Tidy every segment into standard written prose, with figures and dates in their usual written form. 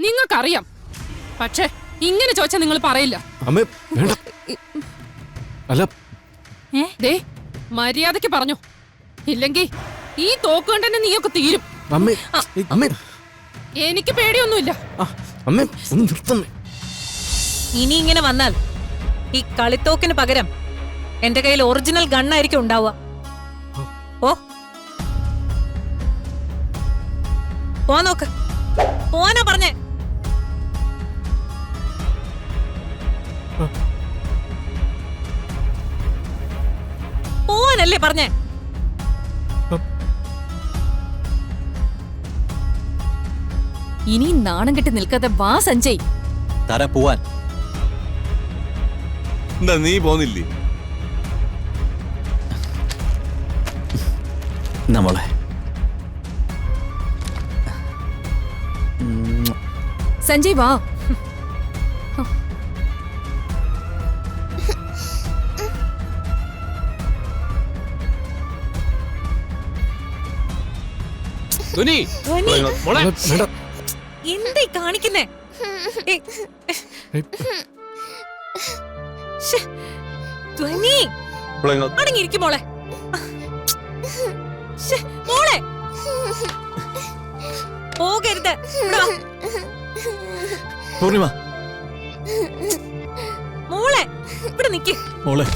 നിങ്ങൾക്കറിയാം. പക്ഷേ ഇങ്ങനെ ചോദിച്ചാൽ നിങ്ങൾ പറയില്ല. അമ്മേ വേണ്ട. അല്ല ദേ മര്യാദയ്ക്ക് പറഞ്ഞു, ഇല്ലെങ്കിൽ ഈ തോക്ക് കൊണ്ട് തന്നെ നീയൊക്കെ തീരും. അമ്മേ അമ്മേ എനിക്ക് പേടിയൊന്നുമില്ല. അമ്മേ ഒന്ന് നിർത്തമ്മേ. ഇനി ഇങ്ങനെ വന്നാൽ ഈ കളിത്തോക്കിന് പകരം എന്റെ കയ്യിൽ ഒറിജിനൽ ഗണ്ണായിരിക്കും ഉണ്ടാവുക. ഓ പോ നോക്ക്. പോവാനാ പറഞ്ഞേ. പോവാനല്ലേ പറഞ്ഞേ. ഇനി നാണം കെട്ടി നിൽക്കാതെ വാ സഞ്ജയ്. താര പോവാൻ. എന്താ നീ പോന്നില്ലേ? നമ്മളെ സഞ്ജയ് വാ. എന്തേ കാണിക്കുന്നേ? അടങ്ങിയിരിക്കും മോളെ. മോളെ പോകരുത്. പൂർണിമ മോളെ ഇവിടെ നിക്ക്. മോളെ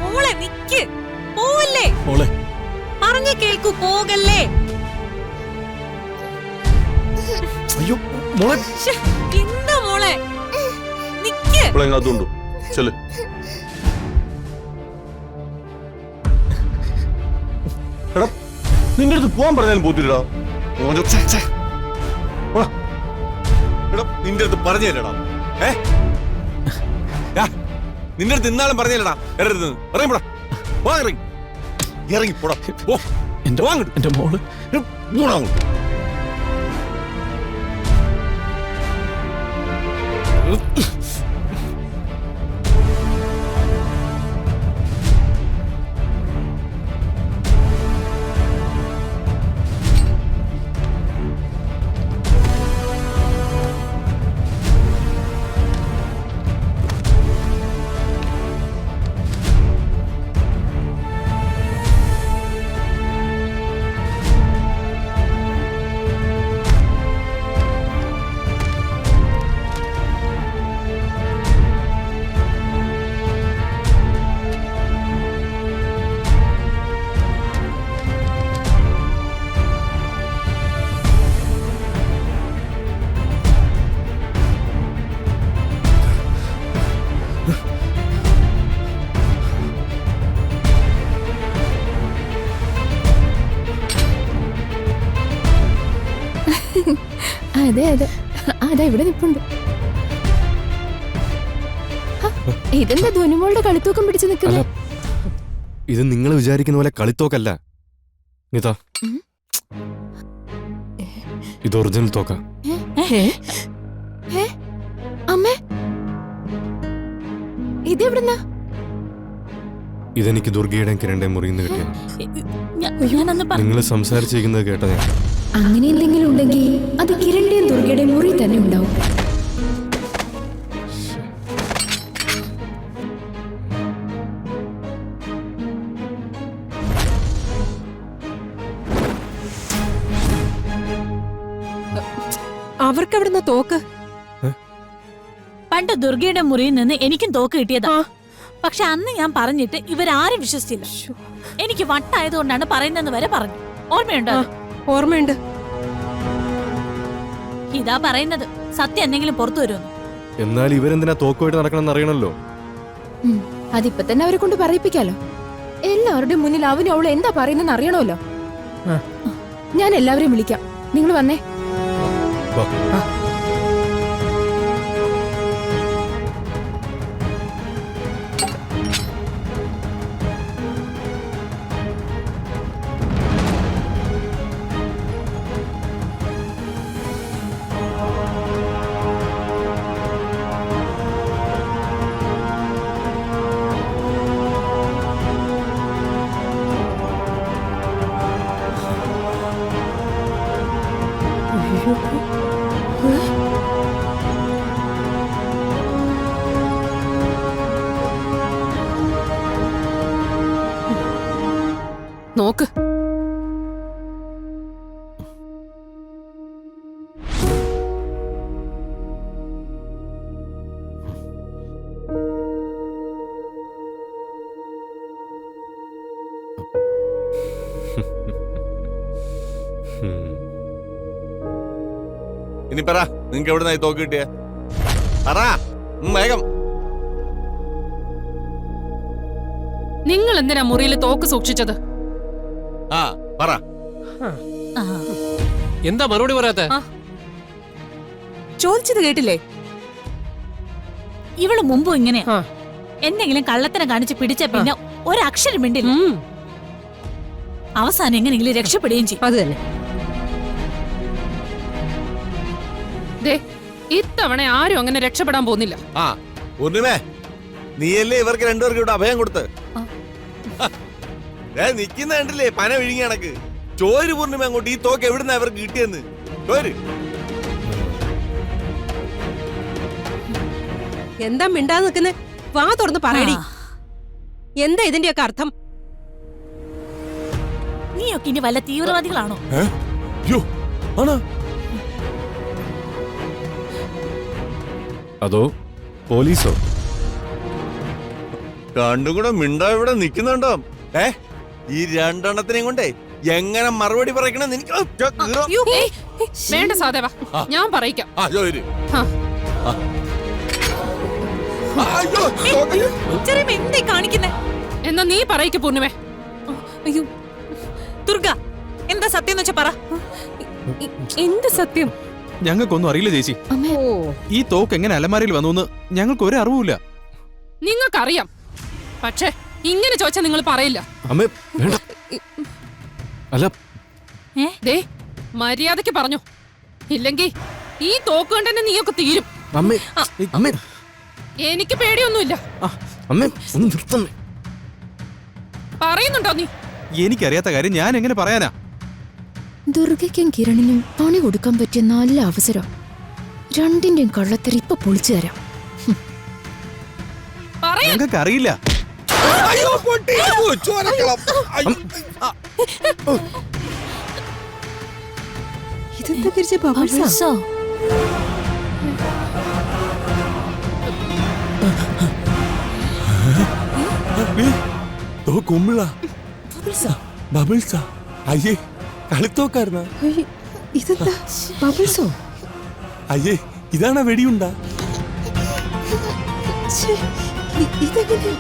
മോളെ നിക്ക്. പോവല്ലേ. മോളെ പറഞ്ഞ കേൾക്കൂ. പോകല്ലേ. അയ്യോ മോളെ. എന്താ മോളെ നിക്ക്. അതുണ്ട് ചെല്. എടാ നിന്റെ അടുത്ത് പോവാൻ പറഞ്ഞാലും പോത്തില്ലടാ. എടാ നിന്റെ അടുത്ത് പറഞ്ഞല്ലേടാ. നിന്റെ അടുത്ത് ഇന്നാളും പറഞ്ഞല്ലേടാ എറരുത്. ഇറങ്ങിപ്പോടാ. ഇറങ്ങി ഇറങ്ങിപ്പോടാ. എന്റെ മോള് മൂന്നാമത് അതെ അതെ അതാ ഇവിടെ നിപ്പുണ്ട്. ഇതെന്താ ധ്വനിമോളുടെ കളിത്തൂക്കം പിടിച്ചു നിൽക്കുന്നത്? ഇത് നിങ്ങൾ വിചാരിക്കുന്ന പോലെ കളിത്തോക്കല്ല. ഇതാ ഇത് ഒറിജിനൽ തോക്ക. അമ്മേ ഇതെവിടുന്നാ? ഇതെനിക്ക് ദുർഗയുടെയും കിരണിന്റെയും മുറിയിൽ നിന്ന് കിട്ടിയത്. നിങ്ങൾ സംസാരിച്ചിരിക്കുന്നത് കേട്ട ഞാൻ. അങ്ങനെ എന്തെങ്കിലും ഉണ്ടെങ്കിൽ അത് കിരണിന്റെയും ദുർഗയുടെയും മുറി തന്നെ ഉണ്ടാവും. അവർക്കെവിടുന്ന തോക്ക്? പണ്ട് ദുർഗയുടെ മുറിയിൽ നിന്ന് എനിക്കും തോക്ക് കിട്ടിയതാ. പക്ഷെ അന്ന് ഞാൻ പറഞ്ഞിട്ട് ഇവരാരും വിശ്വസിച്ചില്ല. എനിക്ക് വട്ടായതുകൊണ്ടാണ് പറയുന്നതെന്ന് വരെ പറഞ്ഞു. ഓർമ്മയുണ്ടോ? ഓർമ്മയുണ്ട്. ഇതാ പറയുന്നത്. സത്യം എന്തെങ്കിലും പുറത്തു വരുമെന്ന്. എന്നാൽ ഇവരെന്തിനാ തോക്കുമായിട്ട് നടക്കണമെന്ന് അറിയണല്ലോ. അതിപ്പോ തന്നെ അവരെ കൊണ്ട് പറയിപ്പിക്കാലോ. എല്ലാവരുടെയും മുന്നിൽ അവനും അവളെ എന്താ പറയുന്നെന്ന് അറിയണമല്ലോ. ഞാൻ എല്ലാവരെയും വിളിക്കാം. നിങ്ങൾ വന്നേ. നോക്ക്. ഇനി പറ, നിങ്ങക്ക് എവിടുന്നായി തോക്ക് കിട്ടിയ? പറ വേഗം. നിങ്ങൾ എന്തിനാ മുറിയിൽ തോക്ക് സൂക്ഷിച്ചത്? ആ പറ. എന്താ മറുപടി പറയാത്ത? ചോദിച്ചത് കേട്ടില്ലേ? ഇവള് മുമ്പും ഇങ്ങനെയാ. എന്തെങ്കിലും കള്ളത്തിനെ കാണിച്ച് പിടിച്ച പിന്നെ ഒരക്ഷരം മിണ്ടില്ല. അവസാനം എങ്ങനെയെങ്കിലും രക്ഷപ്പെടുകയും ചെയ്യും. അത് തന്നെ. ദേ, ഇത്തവണ ആരും അങ്ങനെ രക്ഷപ്പെടാൻ പോകുന്നില്ല. ആ പൂർണിമേ, നീയല്ലേ ഇവർക്ക് രണ്ടുപേർക്കും ഇവിടെ അഭയം കൊടുത്ത്? നിക്കുന്ന കണ്ടില്ലേ പന വിഴുങ്ങി കണക്ക്. ചോര് പൂർണിമ അങ്ങോട്ട്. ഈ തോക്ക് എവിടുന്ന അവർക്ക് കിട്ടിയെന്ന് ചോര്. എന്താ മിണ്ടാ നിൽക്കുന്നേ? വാ തുറന്ന് പറയടി. എന്താ ഇതിന്റെയൊക്കെ അർത്ഥം? നീയൊക്കെ ഇനി വല്ല തീവ്രവാദികളാണോ? അതോ പോലീസോ? രണ്ടും കൂടെ മിണ്ടാ ഇവിടെ നിക്കുന്നുണ്ടോ? ഈ രണ്ടെണ്ണത്തിനെയും കൊണ്ടേ എങ്ങനെ മറുപടി പറയണം എനിക്ക് വേണ്ട സാദേവ, ഞാൻ പറയിക്കാം. എന്തേ കാണിക്കുന്നേ? എന്നാ നീ പറയിക്ക് പൂർണിമേ. അയ്യോ ദുർഗ, എന്താ സത്യം എന്ന് വെച്ചാ പറ. എന്ത് സത്യം? ഞങ്ങൾക്കൊന്നും അറിയില്ല ചേച്ചി. ഈ തോക്ക് എങ്ങനെ അലമാരയിൽ വന്നു ഞങ്ങൾക്ക് ഒരു അറിവുമില്ല. നിങ്ങൾക്കറിയാം, പക്ഷേ ഇങ്ങനെ ചോദിച്ചാൽ നിങ്ങൾ പറയില്ല. അമ്മേ വേണ്ട. അല്ല ദേ, മര്യാദയ്ക്ക് പറഞ്ഞു, ഇല്ലെങ്കിൽ ഈ തോക്ക് കൊണ്ട് തന്നെ നീയൊക്കെ തീരും. അമ്മേ അമ്മേ എനിക്ക് പേടിയൊന്നുമില്ല. അമ്മേ ഒന്ന് നിർത്തണേ. പറയുന്നുണ്ടോ നീ? എനിക്കറിയാത്ത കാര്യം ഞാൻ എങ്ങനെ പറയാനാ? ദുർഗയ്ക്കും കിരണിനും പണി കൊടുക്കാൻ പറ്റിയ നല്ല അവസരം. രണ്ടിന്റെയും കള്ളത്തരി ഇപ്പൊ പൊളിച്ചു തരാം. പറയാൻ ഞങ്ങൾക്ക് അറിയില്ല. ഇതെന്താ തിരിച്ച ബബിൾസാ? ബബിൾസാ? അയ്യേ, കളിത്തോക്കായിരുന്ന? ഇതെന്താ ബബിൾസോ? അയ്യേ, ഇതാണ് വെടിയുണ്ടാ? ഇതെങ്ങനെ?